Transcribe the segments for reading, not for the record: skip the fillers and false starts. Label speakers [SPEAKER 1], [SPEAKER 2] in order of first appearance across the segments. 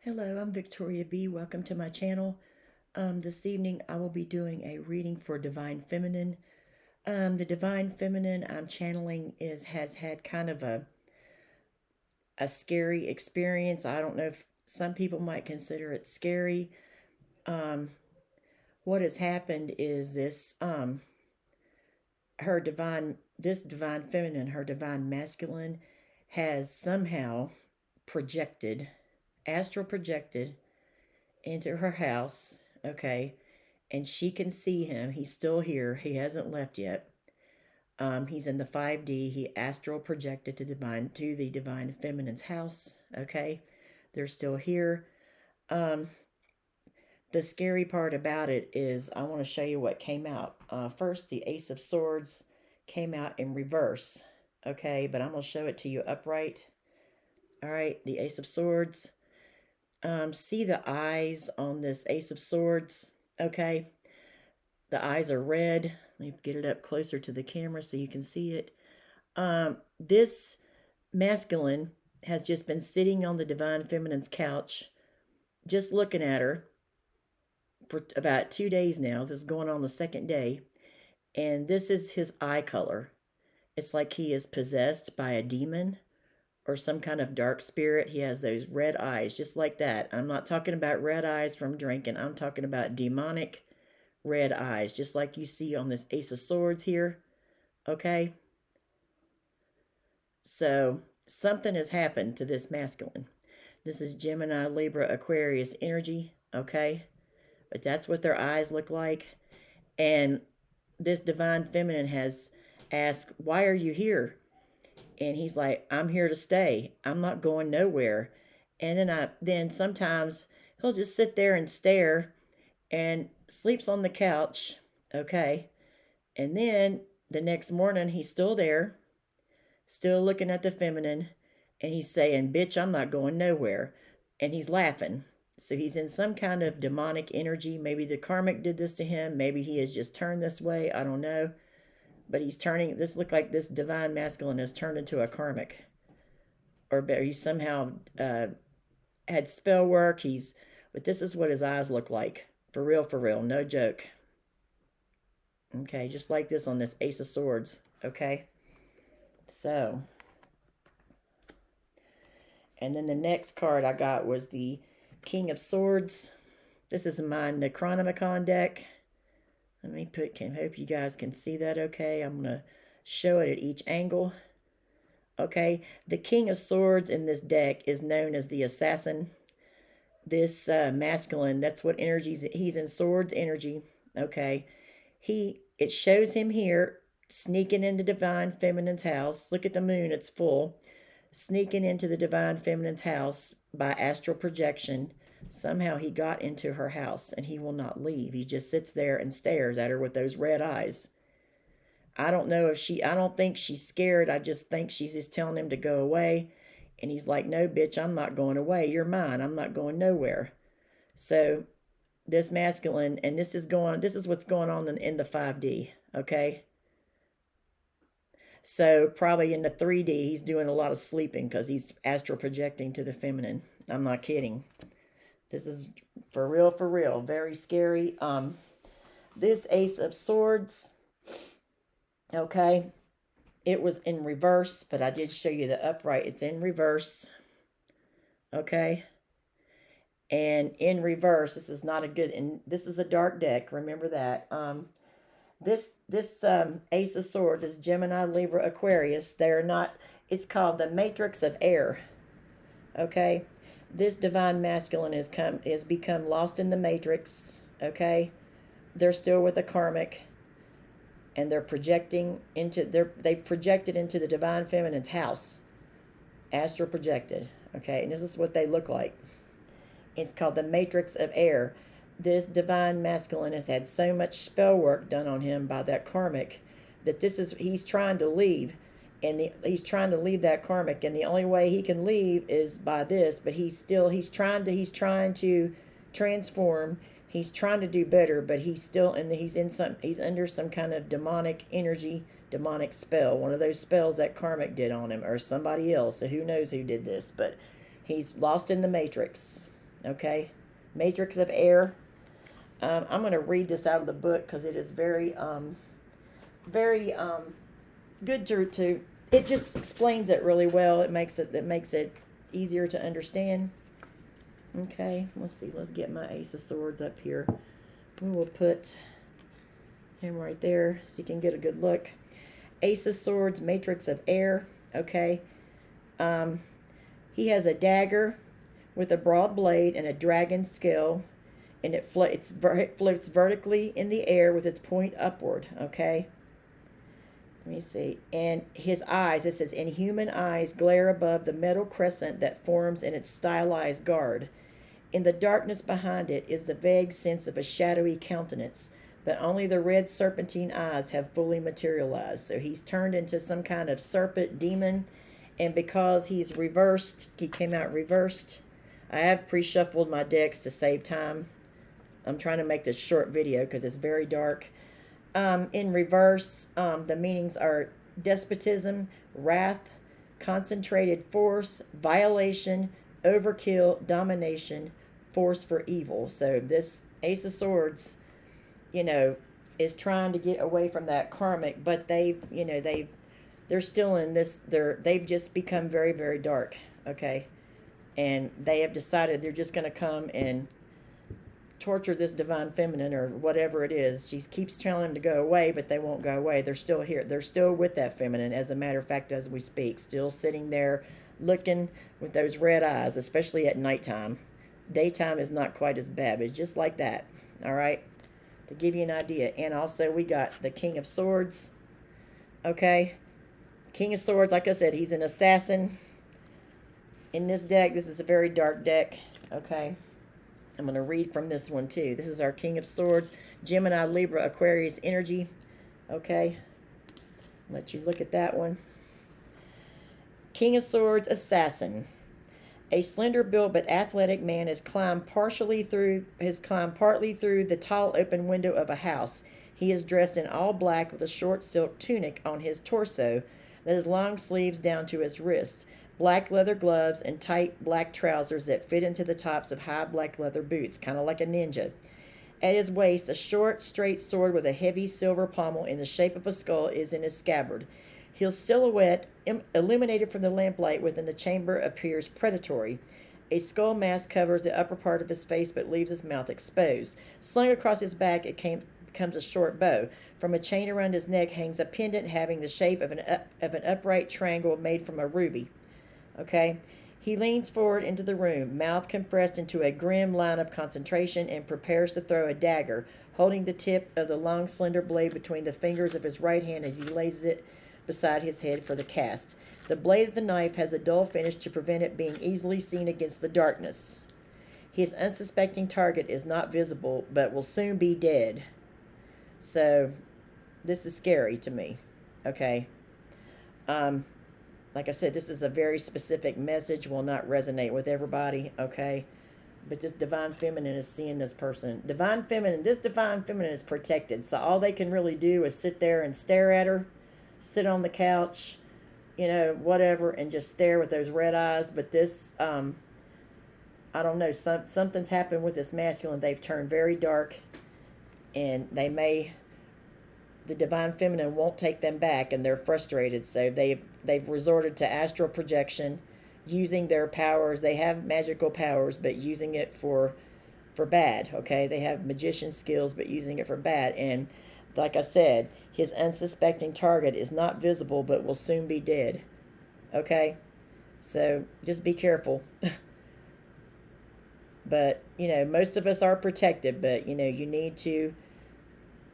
[SPEAKER 1] Hello, I'm Victoria B. Welcome to my channel. This evening I will be doing a reading for Divine Feminine. The Divine Feminine I'm channeling has had kind of a scary experience. I don't know if some people might consider it scary. Um, what has happened is this Divine Feminine, her Divine Masculine, has somehow projected, astral projected into her house. Okay, and she can see him. He's still here. He hasn't left yet. He's in the 5D. He astral projected to the divine feminine's house. Okay, they're still here. Um, the scary part about it is I want to show you what came out. First, the Ace of Swords came out in reverse. Okay, but I'm going to show it to you upright. All right, the Ace of Swords. See the eyes on this Ace of Swords. Okay, the eyes are red. Let me get it up closer to the camera so you can see it. This masculine has just been sitting on the divine feminine's couch, just looking at her for about 2 days now. This is going on the second day. And this is his eye color. It's like he is possessed by a demon or some kind of dark spirit. He has those red eyes, just like that. I'm not talking about red eyes from drinking. I'm talking about demonic red eyes, just like you see on this Ace of Swords here. Okay? So, something has happened to this masculine. This is Gemini, Libra, Aquarius energy. Okay? But that's what their eyes look like. And this divine feminine has asked, "Why are you here?" And he's like, "I'm here to stay. I'm not going nowhere." And then sometimes he'll just sit there and stare and sleeps on the couch. Okay. And then the next morning he's still there, still looking at the feminine, and he's saying, "Bitch, I'm not going nowhere." And he's laughing. So he's in some kind of demonic energy. Maybe the karmic did this to him. Maybe he has just turned this way. I don't know. But he's turning, this looked like this divine masculine has turned into a karmic. Or he somehow had spell work. But this is what his eyes look like. For real, no joke. Okay, just like this on this Ace of Swords. Okay, so. And then the next card I got was the King of Swords. This is my Necronomicon deck. Let me hope you guys can see that okay. I'm going to show it at each angle. Okay, the King of Swords in this deck is known as the Assassin. This masculine, that's what energies, he's in Swords energy. Okay, it shows him here sneaking into divine feminine's house. Look at the moon, it's full. Sneaking into the divine feminine's house by astral projection. Somehow he got into her house and he will not leave. He just sits there and stares at her with those red eyes. I don't know if I don't think she's scared. I just think she's just telling him to go away. And he's like, "No, bitch, I'm not going away. You're mine. I'm not going nowhere." So this masculine, and this is what's going on in the 5D, okay? So probably in the 3D, he's doing a lot of sleeping because he's astral projecting to the feminine. I'm not kidding. This is for real, very scary. This Ace of Swords, okay, it was in reverse, but I did show you the upright. It's in reverse, okay? And in reverse, this is not a good, and this is a dark deck, remember that. This Ace of Swords is Gemini, Libra, Aquarius. They're not, it's called the Matrix of Air, okay? This divine masculine has become lost in the matrix, okay? They're still with the karmic, and they've projected into the divine feminine's house, astral projected, okay? And this is what they look like. It's called the Matrix of Air. This divine masculine has had so much spell work done on him by that karmic that he's trying to leave, and he's trying to leave that karmic, and the only way he can leave is by this. But he's trying to transform. He's trying to do better, but he's under some kind of demonic energy, demonic spell. One of those spells that karmic did on him, or somebody else. So who knows who did this? But he's lost in the matrix. Okay, matrix of air. I'm going to read this out of the book because it is very, very good to. It just explains it really well. It makes it easier to understand. Okay, let's see. Let's get my Ace of Swords up here. We will put him right there so you can get a good look. Ace of Swords, matrix of air. Okay. He has a dagger with a broad blade and a dragon scale, and it floats vertically in the air with its point upward. Okay. Let me see. And his eyes, it says, inhuman eyes glare above the metal crescent that forms in its stylized guard. In the darkness behind it is the vague sense of a shadowy countenance, but only the red serpentine eyes have fully materialized. So he's turned into some kind of serpent demon, and because he's reversed, he came out reversed. I have pre-shuffled my decks to save time. I'm trying to make this short video because it's very dark. In reverse, the meanings are despotism, wrath, concentrated force, violation, overkill, domination, force for evil. So this Ace of Swords, is trying to get away from that karmic, but they're still in this. They've just become very, very dark. Okay, and they have decided they're just going to come and torture this divine feminine or whatever it is. She keeps telling them to go away, but they won't go away. They're still here. They're still with that feminine, as a matter of fact, as we speak, still sitting there looking with those red eyes, especially at nighttime. Daytime is not quite as bad, but it's just like that. All right, to give you an idea. And also we got the King of Swords. Okay, King of Swords, like I said, he's an assassin. In this deck, this is a very dark deck. Okay, I'm going to read from this one too. This is our King of Swords, Gemini, Libra, Aquarius energy. Okay, let you look at that one. King of Swords, assassin. A slender-built but athletic man has climbed partly through the tall open window of a house. He is dressed in all black with a short silk tunic on his torso that has long sleeves down to his wrists, black leather gloves, and tight black trousers that fit into the tops of high black leather boots, kind of like a ninja. At his waist, a short, straight sword with a heavy silver pommel in the shape of a skull is in his scabbard. His silhouette, illuminated from the lamplight within the chamber, appears predatory. A skull mask covers the upper part of his face but leaves his mouth exposed. Slung across his back, it becomes a short bow. From a chain around his neck hangs a pendant having the shape of an upright triangle made from a ruby. Okay? He leans forward into the room, mouth compressed into a grim line of concentration, and prepares to throw a dagger, holding the tip of the long, slender blade between the fingers of his right hand as he lays it beside his head for the cast. The blade of the knife has a dull finish to prevent it being easily seen against the darkness. His unsuspecting target is not visible, but will soon be dead. So, this is scary to me. Okay? Like I said, this is a very specific message, will not resonate with everybody, okay? But this divine feminine is seeing this person. This divine feminine is protected, so all they can really do is sit there and stare at her, sit on the couch, whatever, and just stare with those red eyes. But this, I don't know, something's happened with this masculine. They've turned very dark, and the divine feminine won't take them back, and they're frustrated. So they've resorted to astral projection, using their powers. They have magical powers, but using it for bad. Okay, they have magician skills, but using it for bad. And like I said, his unsuspecting target is not visible, but will soon be dead. Okay, so just be careful. But most of us are protected, but you need to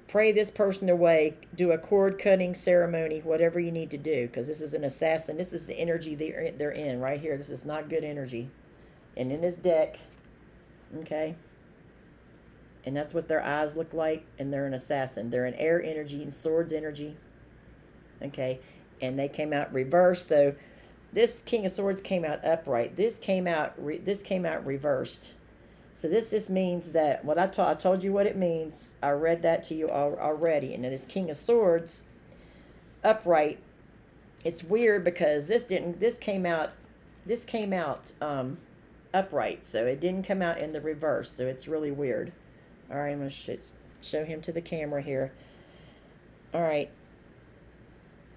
[SPEAKER 1] pray this person away, do a cord cutting ceremony, whatever you need to do, because this is an assassin. This is the energy they're in right here. This is not good energy. And in this deck, okay, and that's what their eyes look like, and they're an assassin. They're an air energy and swords energy, okay, and they came out reversed. So this King of Swords came out upright. This came out reversed. So this just means that what I told you what it means. I read that to you already. And then this King of Swords upright. It's weird because this came out upright. So it didn't come out in the reverse. So it's really weird. All right, I'm going to show him to the camera here. All right.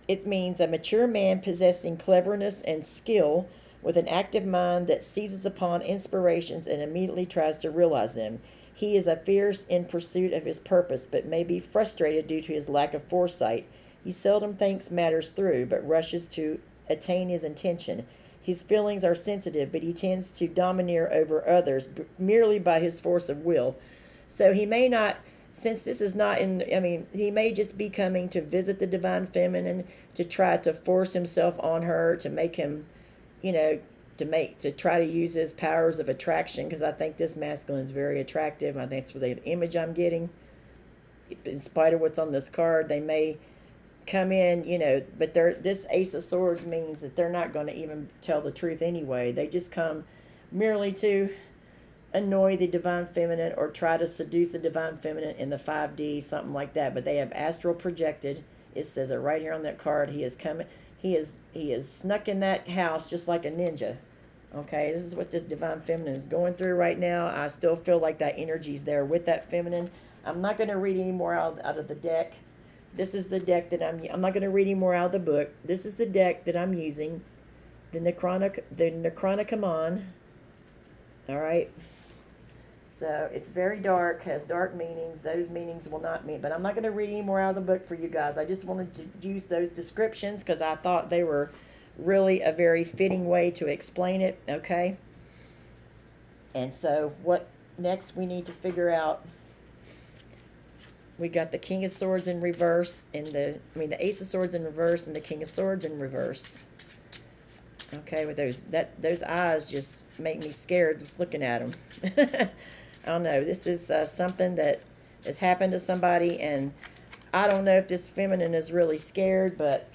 [SPEAKER 1] It means a mature man possessing cleverness and skill with an active mind that seizes upon inspirations and immediately tries to realize them. He is a fierce in pursuit of his purpose, but may be frustrated due to his lack of foresight. He seldom thinks matters through, but rushes to attain his intention. His feelings are sensitive, but he tends to domineer over others merely by his force of will. So he may not, since this is not in, I mean, he may just be coming to visit the divine feminine, to try to force himself on her, to make him, you know, to try to use his powers of attraction, because I think this masculine is very attractive. I think that's the image I'm getting. In spite of what's on this card, they may come in, you know, but this Ace of Swords means that they're not going to even tell the truth anyway. They just come merely to annoy the divine feminine or try to seduce the divine feminine in the 5D, something like that. But they have astral projected. It says it right here on that card. He is coming. He is snuck in that house just like a ninja. Okay, this is what this divine feminine is going through right now. I still feel like that energy's there with that feminine. I'm not going to read any more out of the deck. This is the deck that I'm not going to read any more out of the book. This is the deck that I'm using. The Necronomicon. All right. So it's very dark, has dark meanings. Those meanings will not mean, but I'm not going to read any more out of the book for you guys. I just wanted to use those descriptions because I thought they were really a very fitting way to explain it, okay? And so what next we need to figure out, we got the King of Swords in reverse, and the Ace of Swords in reverse, and the King of Swords in reverse. Okay, with those eyes just make me scared just looking at them. I don't know. This is something that has happened to somebody, and I don't know if this feminine is really scared, but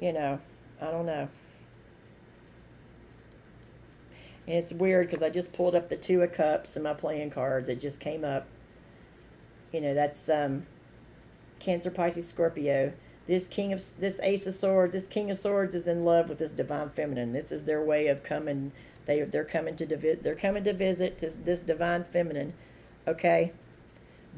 [SPEAKER 1] you know, I don't know. And it's weird because I just pulled up the Two of Cups in my playing cards. It just came up. You know, that's Cancer, Pisces, Scorpio. This Ace of Swords, this King of Swords is in love with this divine feminine. This is their way of coming. They're coming to visit this divine feminine, okay?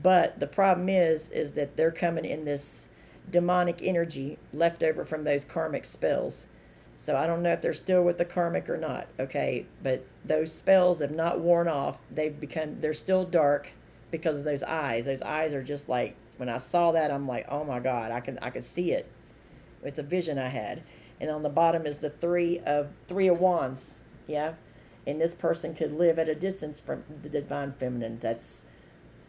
[SPEAKER 1] But the problem is that they're coming in this demonic energy left over from those karmic spells. So I don't know if they're still with the karmic or not, okay? But those spells have not worn off. They're still dark because of those eyes. Those eyes are just like, when I saw that, I'm like, oh my God, I could see it. It's a vision I had. And on the bottom is the three of Wands, yeah? And this person could live at a distance from the divine feminine. That's,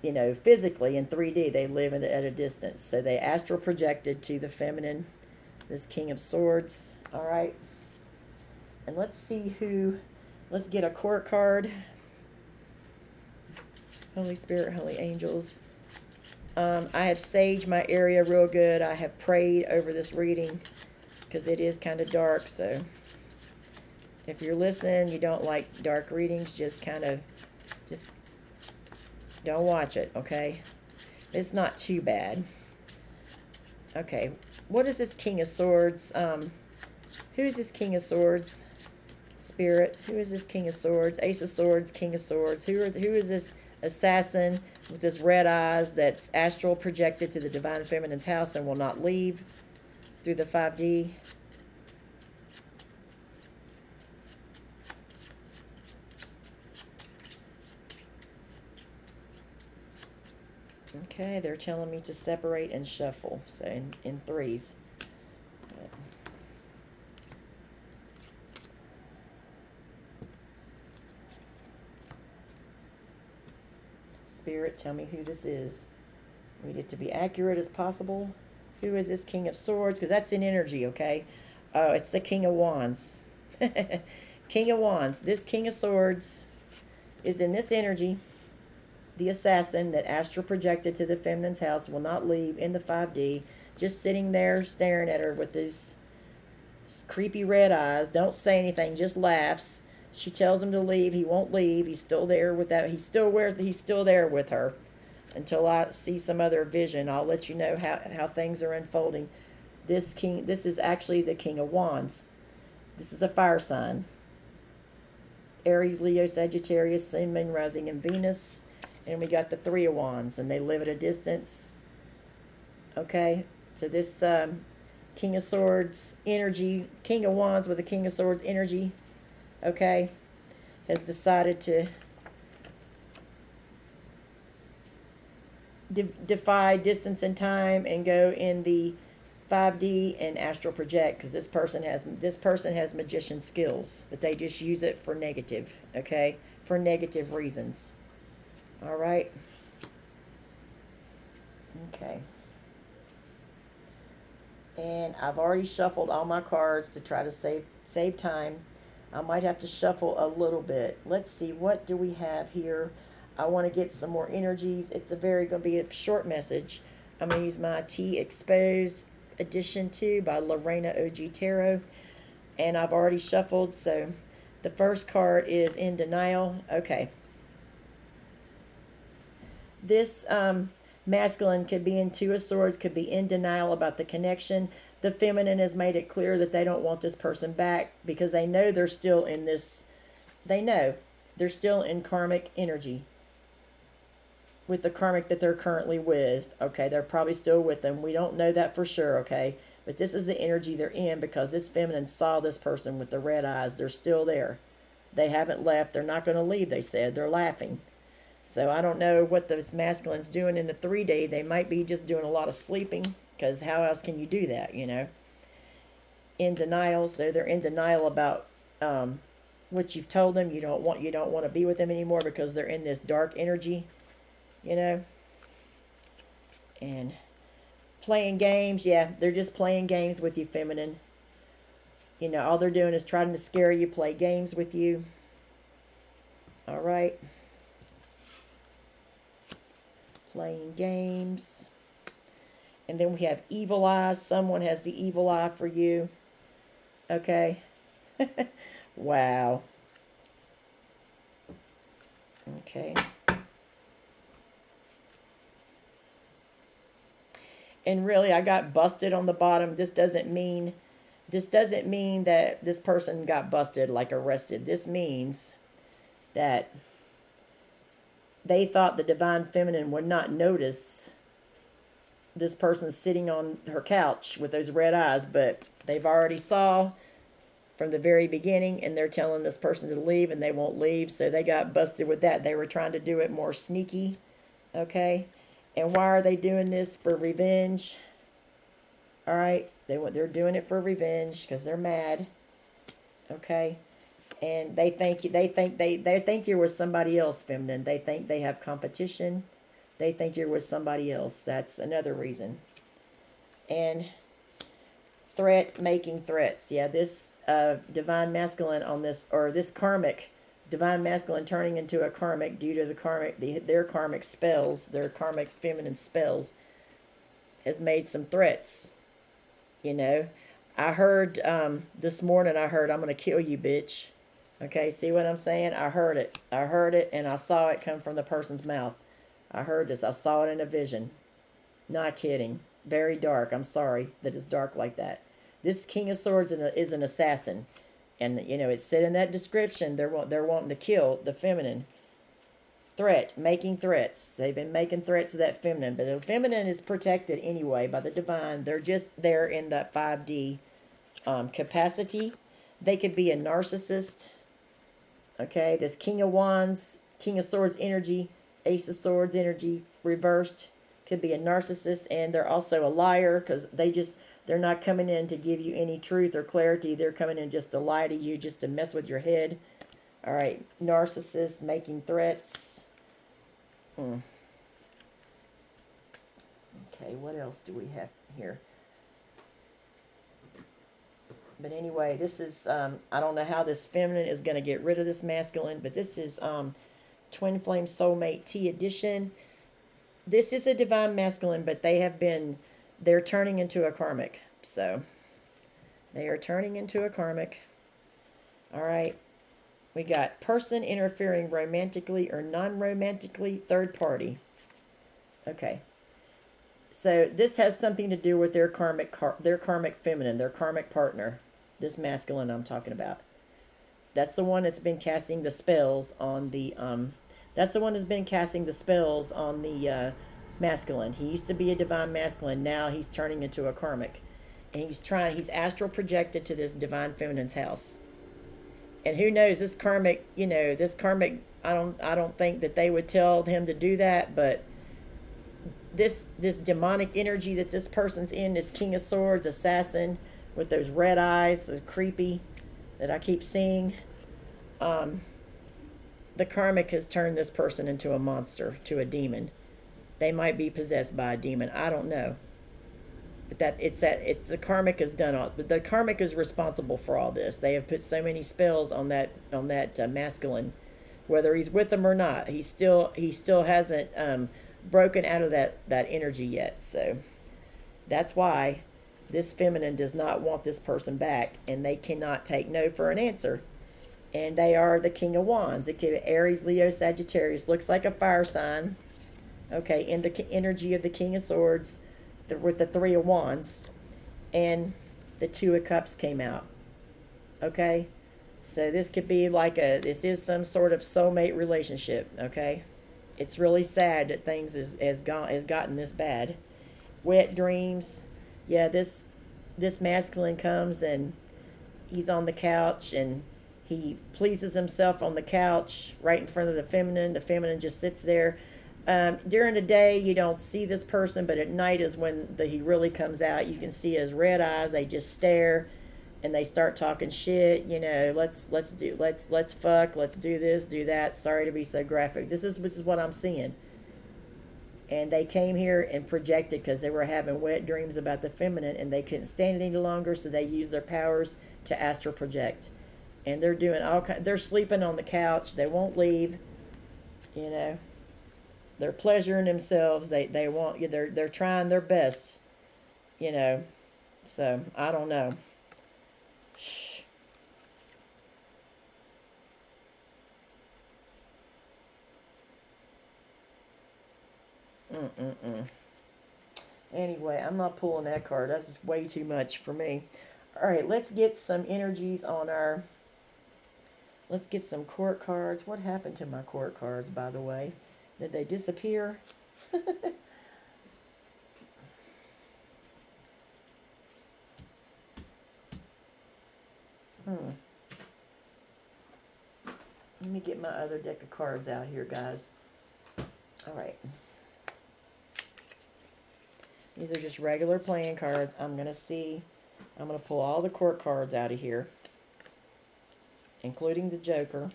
[SPEAKER 1] you know, physically in 3D, they live at a distance. So they astral projected to the feminine, this King of Swords. All right. And let's see let's get a court card. Holy Spirit, Holy Angels. I have saged my area real good. I have prayed over this reading because it is kind of dark. So if you're listening, you don't like dark readings, just don't watch it, okay? It's not too bad. Okay, what is this King of Swords? Who's this King of Swords? Spirit, who is this King of Swords? Ace of Swords, King of Swords. Who is this assassin with this red eyes that's astral projected to the divine feminine's house and will not leave through the 5D? Okay, they're telling me to separate and shuffle, so in threes. Spirit, tell me who this is. Read it to be accurate as possible. Who is this King of Swords? Because that's in energy, okay? Oh, it's the King of Wands. King of Wands. This King of Swords is in this energy. The assassin that astral projected to the feminine's house will not leave in the 5D. Just sitting there staring at her with these creepy red eyes. Don't say anything, just laughs. She tells him to leave. He won't leave. He's still there with that. He's still there with her until I see some other vision. I'll let you know how things are unfolding. This is actually the King of Wands. This is a fire sign. Aries, Leo, Sagittarius, Sun, Moon, Rising, and Venus. And we got the Three of Wands, and they live at a distance. Okay, so this King of Swords energy, King of Wands with the King of Swords energy, okay, has decided to defy distance and time and go in the 5D and astral project, because this person has magician skills, but they just use it for negative, okay, for negative reasons. All right. Okay. And I've already shuffled all my cards to try to save time. I might have to shuffle a little bit. Let's see, what do we have here? I want to get some more energies. It's going to be a short message. I'm going to use my T Exposed Edition 2 by Lorena OG Tarot. And I've already shuffled, so the first card is In Denial. Okay. This masculine could be in Two of Swords, could be in denial about the connection. The feminine has made it clear that they don't want this person back because they know they're still in this, they know they're still in karmic energy with the karmic that they're currently with. Okay, they're probably still with them. We don't know that for sure, okay? But this is the energy they're in because this feminine saw this person with the red eyes. They're still there. They haven't left. They're not going to leave, they said. They're laughing. So I don't know what this masculine's doing in the 3D. They might be just doing a lot of sleeping, because how else can you do that, you know? In denial. So they're in denial about what you've told them. You don't want to be with them anymore because they're in this dark energy, you know? And playing games. Yeah, they're just playing games with you, feminine. You know, all they're doing is trying to scare you, play games with you. All right. Playing games. And then we have evil eyes. Someone has the evil eye for you. Okay. Wow. Okay. And really, I got busted on the bottom. This doesn't mean that this person got busted, like arrested. This means that they thought the divine feminine would not notice this person sitting on her couch with those red eyes, but they've already saw from the very beginning, and they're telling this person to leave, and they won't leave, so they got busted with that. They were trying to do it more sneaky, okay? And why are they doing this? For revenge. All right, they're doing it for revenge because they're mad, okay? And they think you're with somebody else, feminine. They think they have competition. They think you're with somebody else. That's another reason. And making threats. Yeah, this divine masculine on this, or this karmic, divine masculine turning into a karmic due to the karmic, their karmic spells, their karmic feminine spells, has made some threats. You know, I heard this morning, I'm going to kill you, bitch. Okay, see what I'm saying? I heard it, and I saw it come from the person's mouth. I heard this. I saw it in a vision. Not kidding. Very dark. I'm sorry that it's dark like that. This King of Swords is an assassin. And, you know, it said in that description, they're wanting to kill the feminine. Making threats. They've been making threats to that feminine. But the feminine is protected anyway by the divine. They're just there in that 5D capacity. They could be a narcissist. Okay, this King of Wands, King of Swords energy, Ace of Swords energy reversed, could be a narcissist, and they're also a liar because they're not coming in to give you any truth or clarity. They're coming in just to lie to you, just to mess with your head. All right, narcissist making threats. Okay, what else do we have here? But anyway, this is, I don't know how this feminine is going to get rid of this masculine, but this is Twin Flame Soulmate T Edition. This is a divine masculine, but they're turning into a karmic. So, they are turning into a karmic. All right. We got person interfering romantically or non-romantically, third party. Okay. So this has something to do with their karmic feminine, their karmic partner. This masculine I'm talking about. That's the one that's been casting the spells on the that's the one that's been casting the spells on the masculine. He used to be a divine masculine. Now he's turning into a karmic. And he's astral projected to this divine feminine's house. And who knows, this karmic, this karmic, I don't think that they would tell him to do that, but this demonic energy that this person's in, this King of Swords assassin with those red eyes, so creepy, that I keep seeing, the karmic has turned this person into a monster, to a demon. They might be possessed by a demon. I don't know. But it's the karmic has done all. But the karmic is responsible for all this. They have put so many spells on that masculine, whether he's with them or not. He still hasn't broken out of that energy yet. So that's why this feminine does not want this person back, and they cannot take no for an answer. And they are the King of Wands. It could be Aries, Leo, Sagittarius. Looks like a fire sign. Okay, in the energy of the King of Swords, with the Three of Wands, and the Two of Cups came out. Okay, so this could be like this is some sort of soulmate relationship. Okay, it's really sad that things has gotten this bad. Wet dreams. Yeah, this masculine comes and he's on the couch and he pleases himself on the couch right in front of the feminine. The feminine just sits there. During the day, you don't see this person, but at night is when he really comes out. You can see his red eyes. They just stare, and they start talking shit. Let's fuck, let's do this, do that. Sorry to be so graphic. This is what I'm seeing. And they came here and projected because they were having wet dreams about the feminine, and they couldn't stand it any longer, so they used their powers to astral project. And they're doing they're sleeping on the couch. They won't leave. They're pleasuring themselves. They want, they're trying their best, So I don't know. Anyway, I'm not pulling that card. That's way too much for me. All right, let's get some energies on our. Let's get some court cards. What happened to my court cards, by the way? Did they disappear? Let me get my other deck of cards out here, guys. All right. These are just regular playing cards. I'm going to pull all the court cards out of here, including the Joker.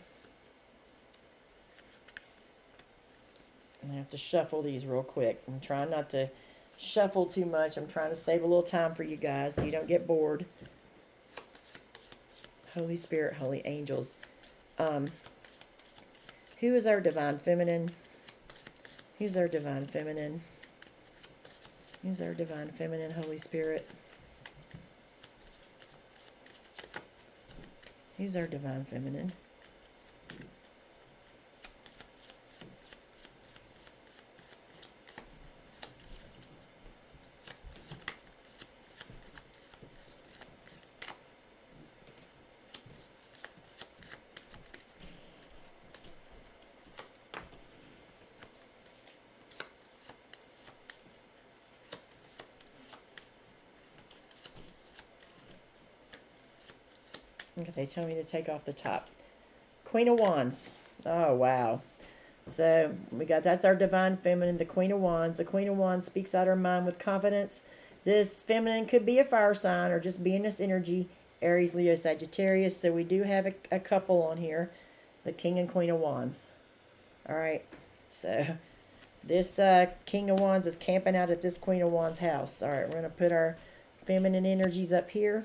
[SPEAKER 1] I have to shuffle these real quick. I'm trying not to shuffle too much. I'm trying to save a little time for you guys so you don't get bored. Holy Spirit, Holy Angels. Who is our Divine Feminine? Who's our Divine Feminine? Who's our Divine Feminine, Holy Spirit? Who's our Divine Feminine? Okay, they tell me to take off the top. Queen of Wands. Oh, wow. So, that's our Divine Feminine, the Queen of Wands. The Queen of Wands speaks out her mind with confidence. This feminine could be a fire sign or just be in this energy, Aries, Leo, Sagittarius. So we do have a couple on here, the King and Queen of Wands. All right. So this King of Wands is camping out at this Queen of Wands house. All right, we're going to put our feminine energies up here.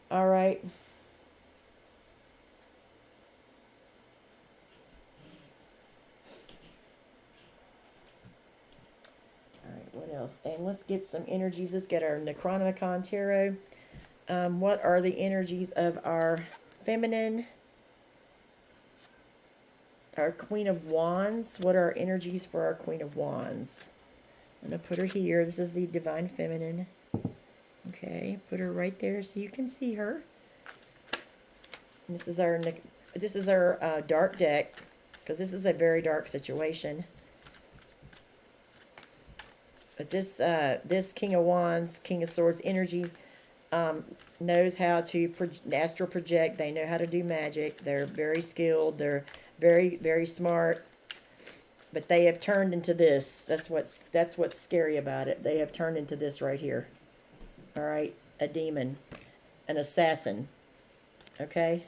[SPEAKER 1] All right. What else? And let's get some energies. Let's get our Necronomicon Tarot. What are the energies of our feminine? Our Queen of Wands. What are our energies for our Queen of Wands? I'm going to put her here. This is the Divine Feminine. Okay, put her right there so you can see her. This is our dark deck, because this is a very dark situation. But this King of Wands, King of Swords energy knows how to astral project. They know how to do magic. They're very skilled. They're very, very smart. But they have turned into this. That's what's scary about it. They have turned into this right here. All right, a demon, an assassin. Okay,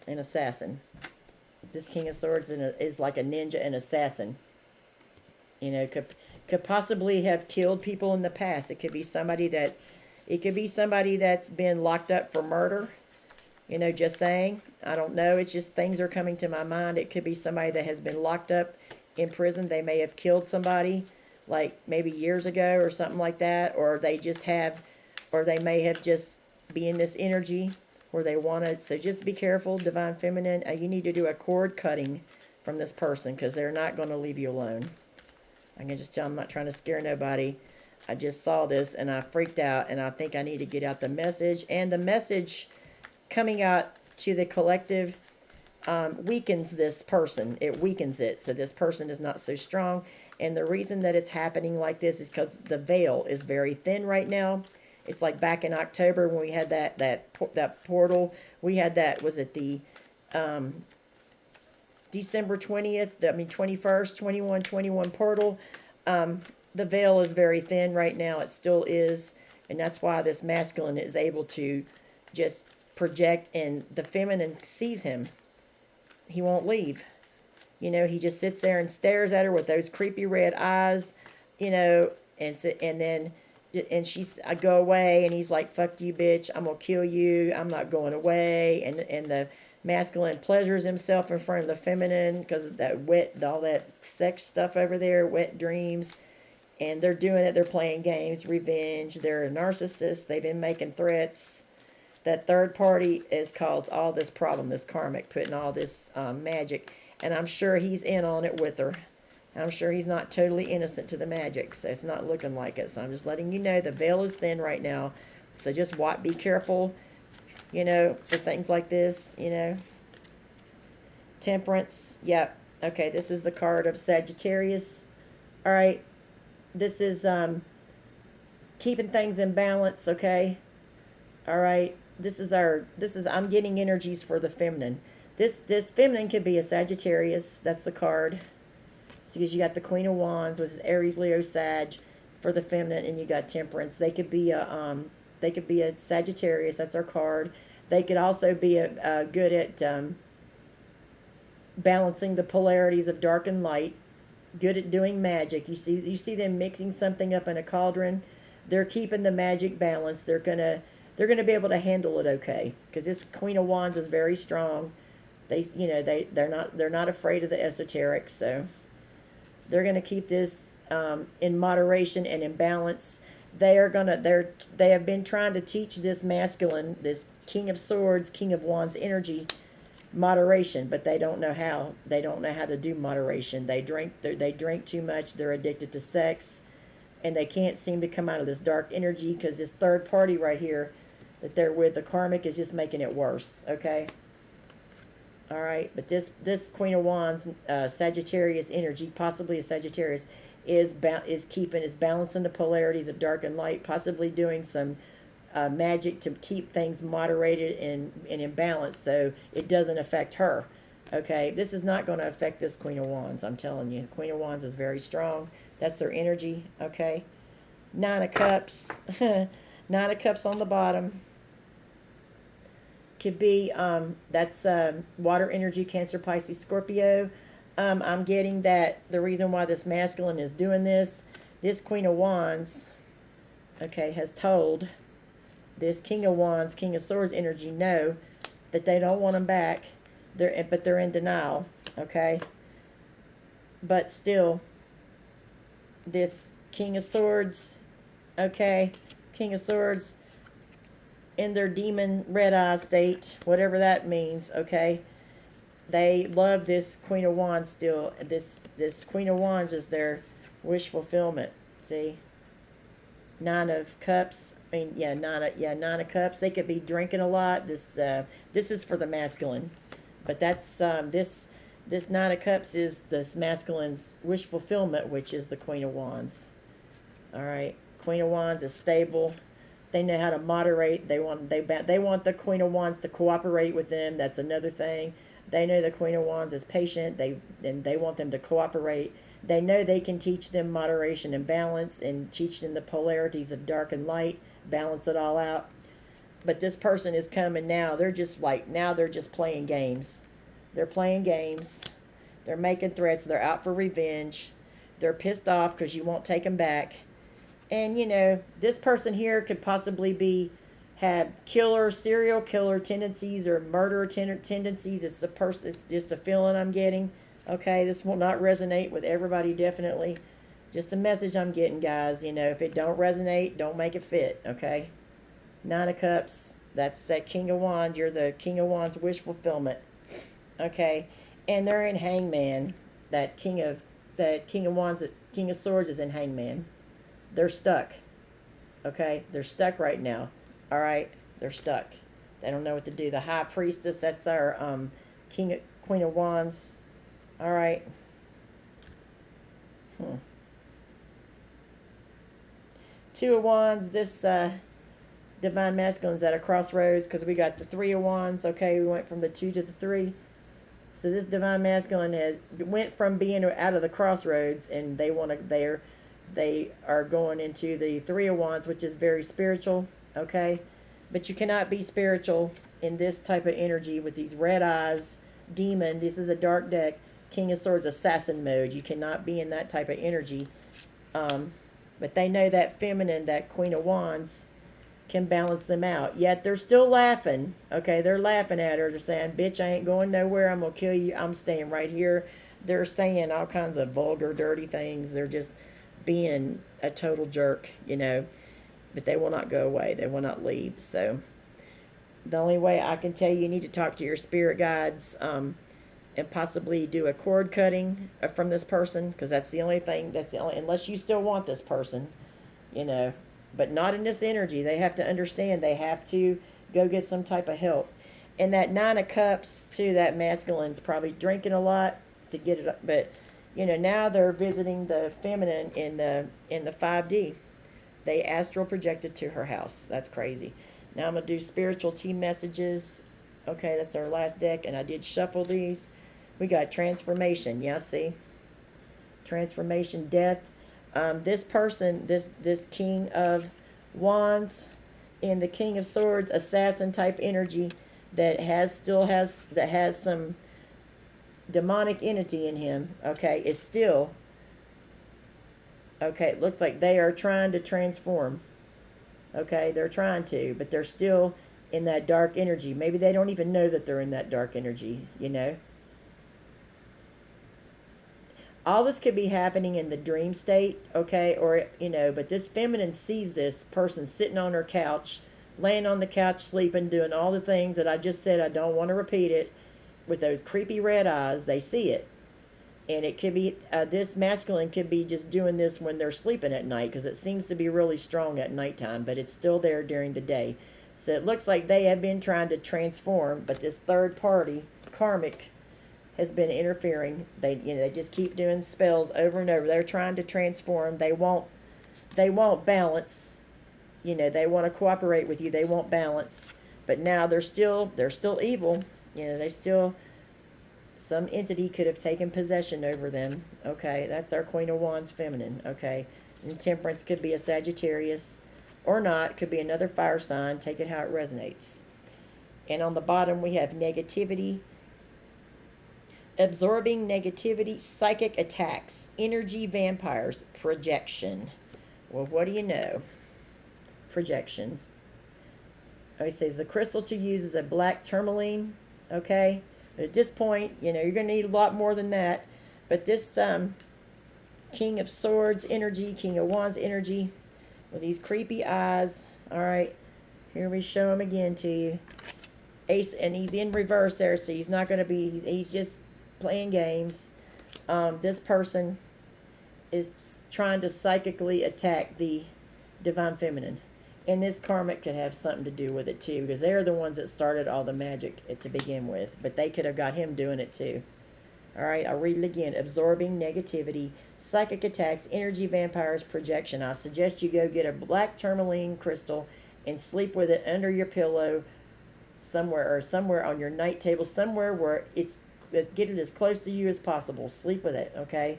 [SPEAKER 1] an assassin. This King of Swords is like a ninja, an assassin. You know, could possibly have killed people in the past. It could be somebody that's been locked up for murder. You know, just saying. I don't know. It's just things are coming to my mind. It could be somebody that has been locked up in prison. They may have killed somebody, like maybe years ago or something like that. Or they may have just be in this energy where they want to. So just be careful, Divine Feminine. You need to do a cord cutting from this person, because they're not going to leave you alone. I can just tell I'm not trying to scare nobody. I just saw this and I freaked out, and I think I need to get out the message. And the message coming out to the collective weakens this person. It weakens it. So this person is not so strong. And the reason that it's happening like this is because the veil is very thin right now. It's like back in October when we had that portal. We had that, was it the December 20th, 21st, 21 portal. The veil is very thin right now. It still is. And that's why this masculine is able to just project, and the feminine sees him. He won't leave. You know, he just sits there and stares at her with those creepy red eyes, you know, and then I go away, and he's like, fuck you, bitch. I'm going to kill you. I'm not going away. And the masculine pleasures himself in front of the feminine because of that all that sex stuff over there, wet dreams. And they're doing it. They're playing games, revenge. They're a narcissist. They've been making threats. That third party has caused all this problem, this karmic, putting all this magic. And I'm sure he's in on it with her. I'm sure he's not totally innocent to the magic. So it's not looking like it. So I'm just letting you know the veil is thin right now. So just be careful, you know, for things like this, you know. Temperance. Yep. Okay, this is the card of Sagittarius. All right. This is keeping things in balance, okay? All right. I'm getting energies for the feminine. This feminine could be a Sagittarius. That's the card. So because you got the Queen of Wands, which is Aries, Leo, Sag for the feminine, and you got Temperance. They could be a Sagittarius. That's our card. They could also be good at balancing the polarities of dark and light. Good at doing magic. You see them mixing something up in a cauldron. They're keeping the magic balanced. They're gonna be able to handle it okay, because this Queen of Wands is very strong. They're not afraid of the esoteric, so they're gonna keep this in moderation and in balance. They have been trying to teach this masculine, this King of Swords, King of Wands energy, moderation, but they don't know how. They don't know how to do moderation. They drink too much. They're addicted to sex, and they can't seem to come out of this dark energy, because this third party right here that they're with, the karmic, is just making it worse. Okay. All right, but this Queen of Wands, Sagittarius energy, possibly a Sagittarius, is balancing the polarities of dark and light, possibly doing some magic to keep things moderated and in balance, so it doesn't affect her. Okay, this is not going to affect this Queen of Wands. I'm telling you, Queen of Wands is very strong. That's their energy. Okay, Nine of Cups, Nine of Cups on the bottom. Could be that's water energy, Cancer, Pisces, Scorpio. I'm getting that the reason why this masculine is doing this Queen of Wands, okay, has told this King of Wands, King of Swords energy no, that they don't want him back. But they're in denial, okay? But still, this King of Swords, okay, King of Swords, in their demon red eye state, whatever that means, okay? They love this Queen of Wands still. This Queen of Wands is their wish fulfillment. See? Nine of Cups. I mean, yeah, nine of cups. They could be drinking a lot. This is for the masculine, but that's this nine of cups is this masculine's wish fulfillment, which is the Queen of Wands. All right, Queen of Wands is stable. They know how to moderate. They want the Queen of Wands to cooperate with them. That's another thing. They know the Queen of Wands is patient. They want them to cooperate. They know they can teach them moderation and balance and teach them the polarities of dark and light, balance it all out. But this person is coming now. They're just playing games. They're playing games. They're making threats. They're out for revenge. They're pissed off because you won't take them back. And this person here could possibly have serial killer tendencies or murder tendencies. It's just a feeling I'm getting. Okay, this will not resonate with everybody, definitely. Just a message I'm getting, guys. If it don't resonate, don't make it fit, okay? Nine of Cups, that's that King of Wands. You're the King of Wands wish fulfillment, okay? And they're in Hangman. That King of Wands, King of Swords is in Hangman. They're stuck, okay? They're stuck right now, all right? They're stuck. They don't know what to do. The High Priestess, that's our Queen of Wands. All right. Two of Wands. This Divine Masculine's at a crossroads because we got the Three of Wands. Okay, we went from the 2 to the 3. So this Divine Masculine went from being out of the crossroads, and they are going into the Three of Wands, which is very spiritual. Okay, but you cannot be spiritual in this type of energy with these red eyes. Demon. This is a dark deck. King of Swords assassin mode. You cannot be in that type of energy. But they know that feminine, that Queen of Wands, can balance them out. Yet they're still laughing. Okay, they're laughing at her. They're saying, bitch, I ain't going nowhere. I'm going to kill you. I'm staying right here. They're saying all kinds of vulgar, dirty things. They're just being a total jerk, But they will not go away. They will not leave. So the only way I can tell you need to talk to your spirit guides, and possibly do a cord cutting from this person, because that's the only thing. Unless you still want this person, but not in this energy. They have to understand. They have to go get some type of help. And that Nine of Cups too, that masculine's probably drinking a lot to get it up. But now they're visiting the feminine in the 5D. They astral projected to her house. That's crazy. Now I'm gonna do spiritual team messages. Okay, that's our last deck, and I did shuffle these. We got transformation. Yeah, see? Transformation, death. This person, this King of Wands and the King of Swords, assassin type energy that has some demonic entity in him, okay, is still, okay, it looks like they are trying to transform. Okay, they're trying to, but they're still in that dark energy. Maybe they don't even know that they're in that dark energy, All this could be happening in the dream state, okay, or, but this feminine sees this person sitting on her couch, laying on the couch, sleeping, doing all the things that I just said. I don't want to repeat it. With those creepy red eyes, they see it. And it could be, this masculine could be just doing this when they're sleeping at night, because it seems to be really strong at nighttime, but it's still there during the day. So it looks like they have been trying to transform, but this third party, Karmic, has been interfering. They just keep doing spells over and over. They're trying to transform. They won't balance. They want to cooperate with you. They won't balance. But now they're still evil. Some entity could have taken possession over them. Okay, that's our Queen of Wands feminine. Okay, and Temperance could be a Sagittarius or not. Could be another fire sign. Take it how it resonates. And on the bottom we have negativity. Absorbing negativity, psychic attacks, energy vampires, projection. Well, what do you know? Projections. It says the crystal to use is a black tourmaline. Okay, but at this point, you're going to need a lot more than that. But this King of Swords energy, King of Wands energy, with these creepy eyes. All right, here we show him again to you. Ace, and he's in reverse there, so he's not going to be. He's just playing games. This person is trying to psychically attack the Divine Feminine. And this karmic could have something to do with it too, because they're the ones that started all the magic to begin with. But they could have got him doing it too. All right, I'll read it again. Absorbing negativity, psychic attacks, energy vampires, projection. I suggest you go get a black tourmaline crystal and sleep with it under your pillow somewhere, or somewhere on your night table, somewhere where get it as close to you as possible. Sleep with it, okay?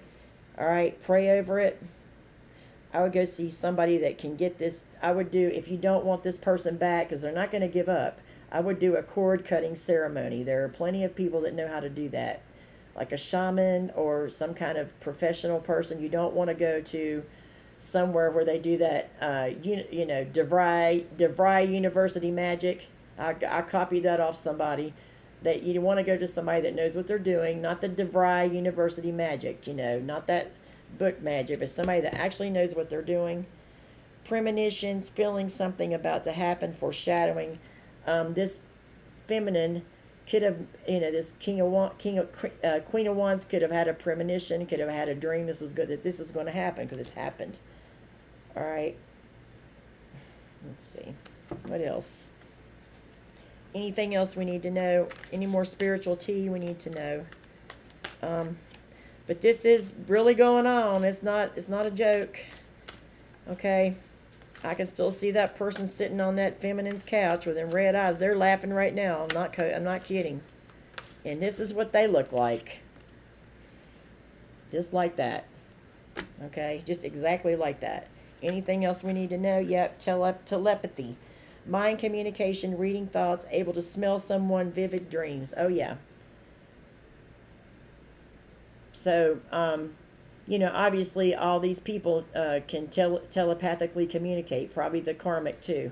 [SPEAKER 1] All right, pray over it. I would go see somebody that can get this. I would do, if you don't want this person back, because they're not going to give up, I would do a cord cutting ceremony. There are plenty of people that know how to do that, like a shaman or some kind of professional person. You don't want to go to somewhere where they do that, you know, DeVry University magic. I copied that off somebody. That you want to go to somebody that knows what they're doing, not the DeVry University magic, you know, not that book magic, but somebody that actually knows what they're doing. Premonitions, feeling something about to happen, foreshadowing. This feminine could have, you know, this Queen of Wands could have had a premonition, could have had a dream. This was good, that this is going to happen, because it's happened. All right. Let's see. What else? Anything else we need to know? Any more spiritual tea we need to know? But this is really going on. It's not a joke. Okay. I can still see that person sitting on that feminine's couch with them red eyes. They're laughing right now. I'm not kidding. And this is what they look like. Just like that. Okay, just exactly like that. Anything else we need to know? Yep, telepathy. Mind communication, reading thoughts, able to smell someone, vivid dreams. Oh, yeah. So, you know, obviously all these people can telepathically communicate. Probably the karmic too.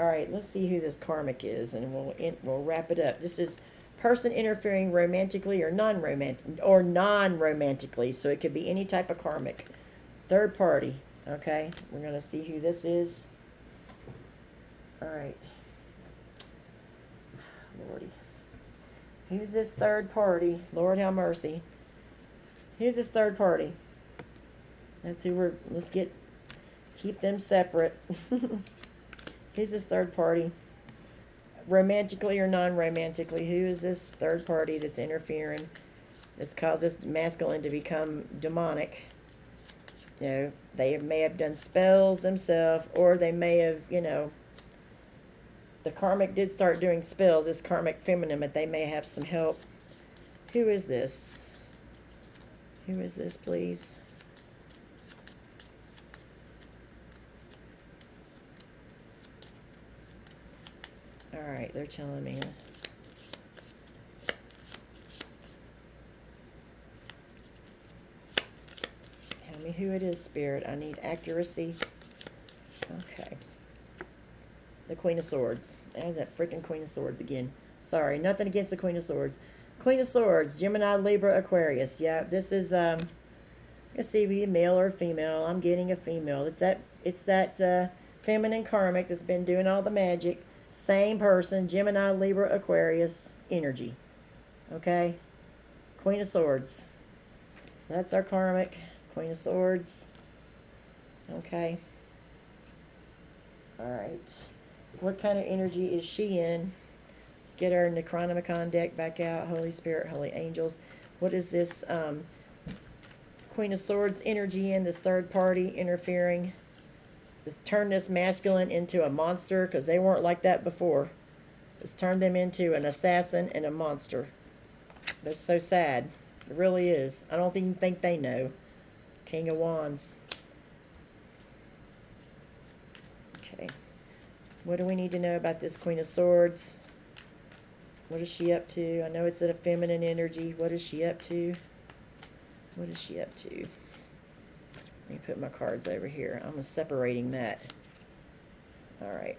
[SPEAKER 1] All right, let's see who this karmic is, and we'll wrap it up. This is person interfering romantically or non-romantically. So it could be any type of karmic. Third party. Okay, we're going to see who this is. All right. Lordy. Who's this third party? Lord have mercy. Who's this third party? Let's see, keep them separate. Who's this third party? Romantically or non-romantically? Who is this third party that's interfering? That's caused this masculine to become demonic? You know, they may have done spells themselves, or they may have, you know, the karmic did start doing spells, this karmic feminine, but they may have some help. Who is this? Who is this, please? All right, they're telling me. Tell me who it is, Spirit. I need accuracy. Okay. The Queen of Swords. There's that freaking Queen of Swords again. Sorry, nothing against the Queen of Swords. Queen of Swords, Gemini, Libra, Aquarius. Yeah, this is, let's see, be a male or female. I'm getting a female. It's that feminine karmic that's been doing all the magic. Same person, Gemini, Libra, Aquarius energy. Okay? Queen of Swords. So that's our karmic. Queen of Swords. Okay. All right. What kind of energy is she in? Let's get our Necronomicon deck back out. Holy Spirit, Holy Angels. What is this Queen of Swords energy in? This third party interfering. Let's turn this masculine into a monster, because they weren't like that before. Let's turn them into an assassin and a monster. That's so sad. It really is. I don't even think they know. King of Wands. Okay. What do we need to know about this Queen of Swords? What is she up to? I know it's a feminine energy. What is she up to? What is she up to? Let me put my cards over here. I'm separating that. All right.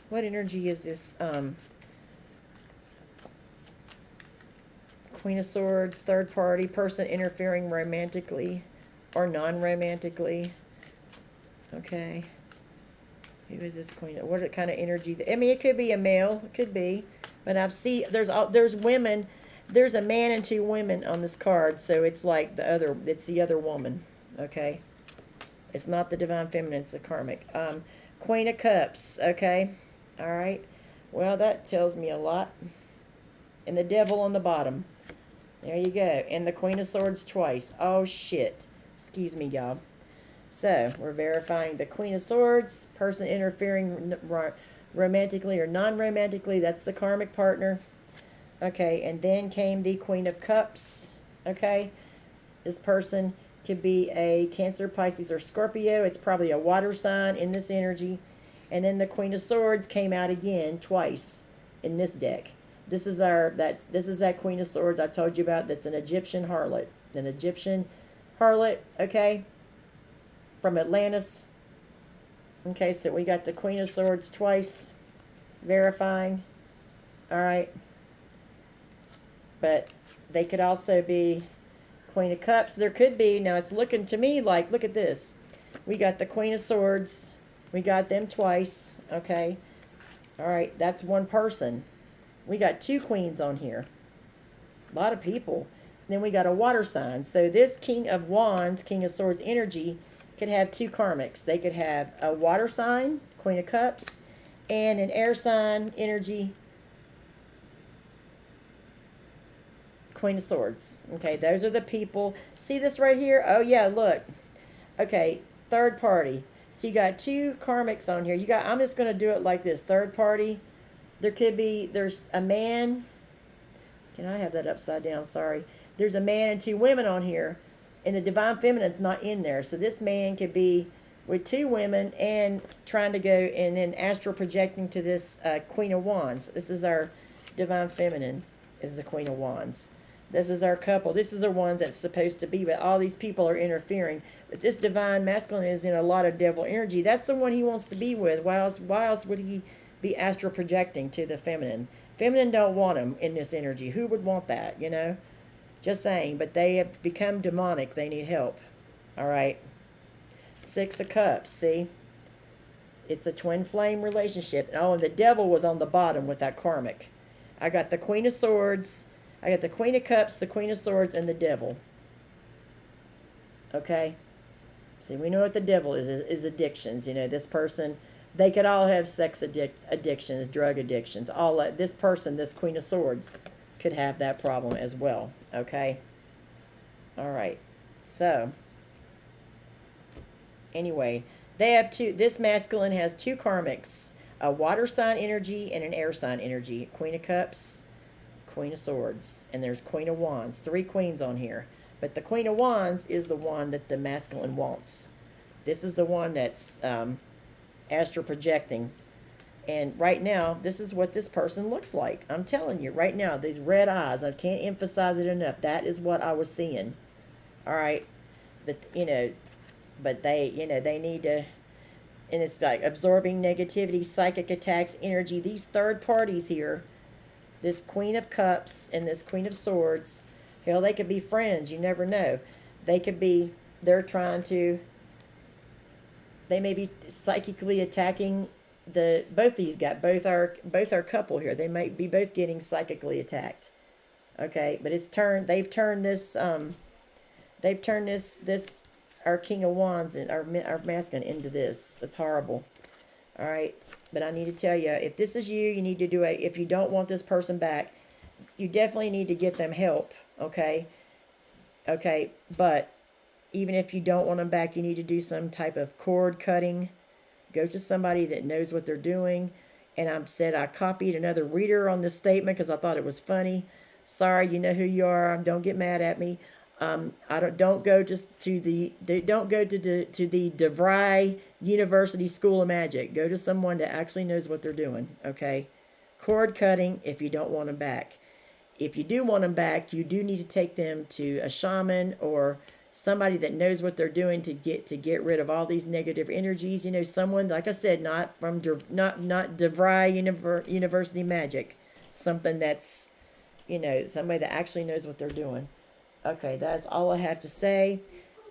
[SPEAKER 1] What energy is this Queen of Swords, third party, person interfering romantically or non-romantically? Okay. Who is this queen? What kind of energy? I mean, it could be a male. It could be. But I see there's women. There's a man and two women on this card. So it's like it's the other woman. Okay. It's not the divine feminine. It's a karmic. Queen of Cups. Okay. All right. Well, that tells me a lot. And the devil on the bottom. There you go. And the Queen of Swords twice. Oh, shit. Excuse me, y'all. So, we're verifying the Queen of Swords. Person interfering romantically or non-romantically. That's the karmic partner. Okay, and then came the Queen of Cups. Okay. This person could be a Cancer, Pisces, or Scorpio. It's probably a water sign in this energy. And then the Queen of Swords came out again twice in this deck. This is that Queen of Swords I told you about. That's an Egyptian harlot. An Egyptian harlot, okay? From Atlantis. Okay, so we got the Queen of Swords twice. Verifying. Alright. But they could also be Queen of Cups. There could be, now it's looking to me like, look at this. We got the Queen of Swords. We got them twice, okay? Alright, that's one person. We got two queens on here. A lot of people. Then we got a water sign. So this King of Wands, King of Swords energy could have two karmics. They could have a water sign, Queen of Cups, and an air sign energy, Queen of Swords. Okay, those are the people. See this right here? Oh, yeah, look. Okay, third party. So you got two karmics on here. I'm just going to do it like this. Third party. There's a man. Can I have that upside down? Sorry. There's a man and two women on here. And the divine feminine's not in there. So this man could be with two women and trying to go and then astral projecting to this Queen of Wands. This is our divine feminine, is the Queen of Wands. This is our couple. This is the ones that's supposed to be, but all these people are interfering. But this divine masculine is in a lot of devil energy. That's the one he wants to be with. Why else would he be astral projecting to the feminine? Feminine don't want him in this energy. Who would want that, you know? Just saying. But they have become demonic. They need help. All right. Six of Cups. See? It's a twin flame relationship. Oh, and the devil was on the bottom with that karmic. I got the Queen of Swords. I got the Queen of Cups, the Queen of Swords, and the devil. Okay? See, we know what the devil is addictions. You know, this person, they could all have sex addictions, drug addictions. This person, this Queen of Swords, could have that problem as well. Okay? All right. So, anyway, this masculine has two karmics. A water sign energy and an air sign energy. Queen of Cups, Queen of Swords, and there's Queen of Wands. Three queens on here. But the Queen of Wands is the one that the masculine wants. This is the one that's astral projecting. And right now, this is what this person looks like. I'm telling you, right now, these red eyes, I can't emphasize it enough. That is what I was seeing. All right? But, they need to, and it's like absorbing negativity, psychic attacks, energy. These third parties here, this Queen of Cups and this Queen of Swords, hell, they could be friends. You never know. They may be psychically attacking both these guys. Both are couple here. They might be both getting psychically attacked. Okay, but they've turned this our King of Wands and our masculine into this. It's horrible. All right. But I need to tell you, if this is you, you need to if you don't want this person back, you definitely need to get them help. Okay. Okay. But even if you don't want them back, you need to do some type of cord cutting. Go to somebody that knows what they're doing. And I copied another reader on this statement because I thought it was funny. Sorry, you know who you are. Don't get mad at me. Don't go to the DeVry University School of Magic. Go to someone that actually knows what they're doing. Okay, cord cutting if you don't want them back. If you do want them back, you do need to take them to a shaman or somebody that knows what they're doing to get rid of all these negative energies. You know, someone, like I said, not DeVry University Magic, something that's, somebody that actually knows what they're doing. Okay, that's all I have to say.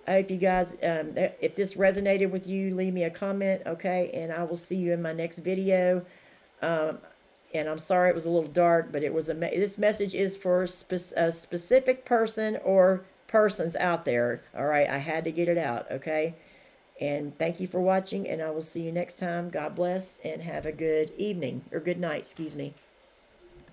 [SPEAKER 1] I hope you guys, if this resonated with you, leave me a comment, okay? And I will see you in my next video. Um, and I'm sorry it was a little dark, but it was this message is for a specific person or persons out there. All right, I had to get it out, okay? And thank you for watching, and I will see you next time. God bless, and have a good evening, or good night, excuse me.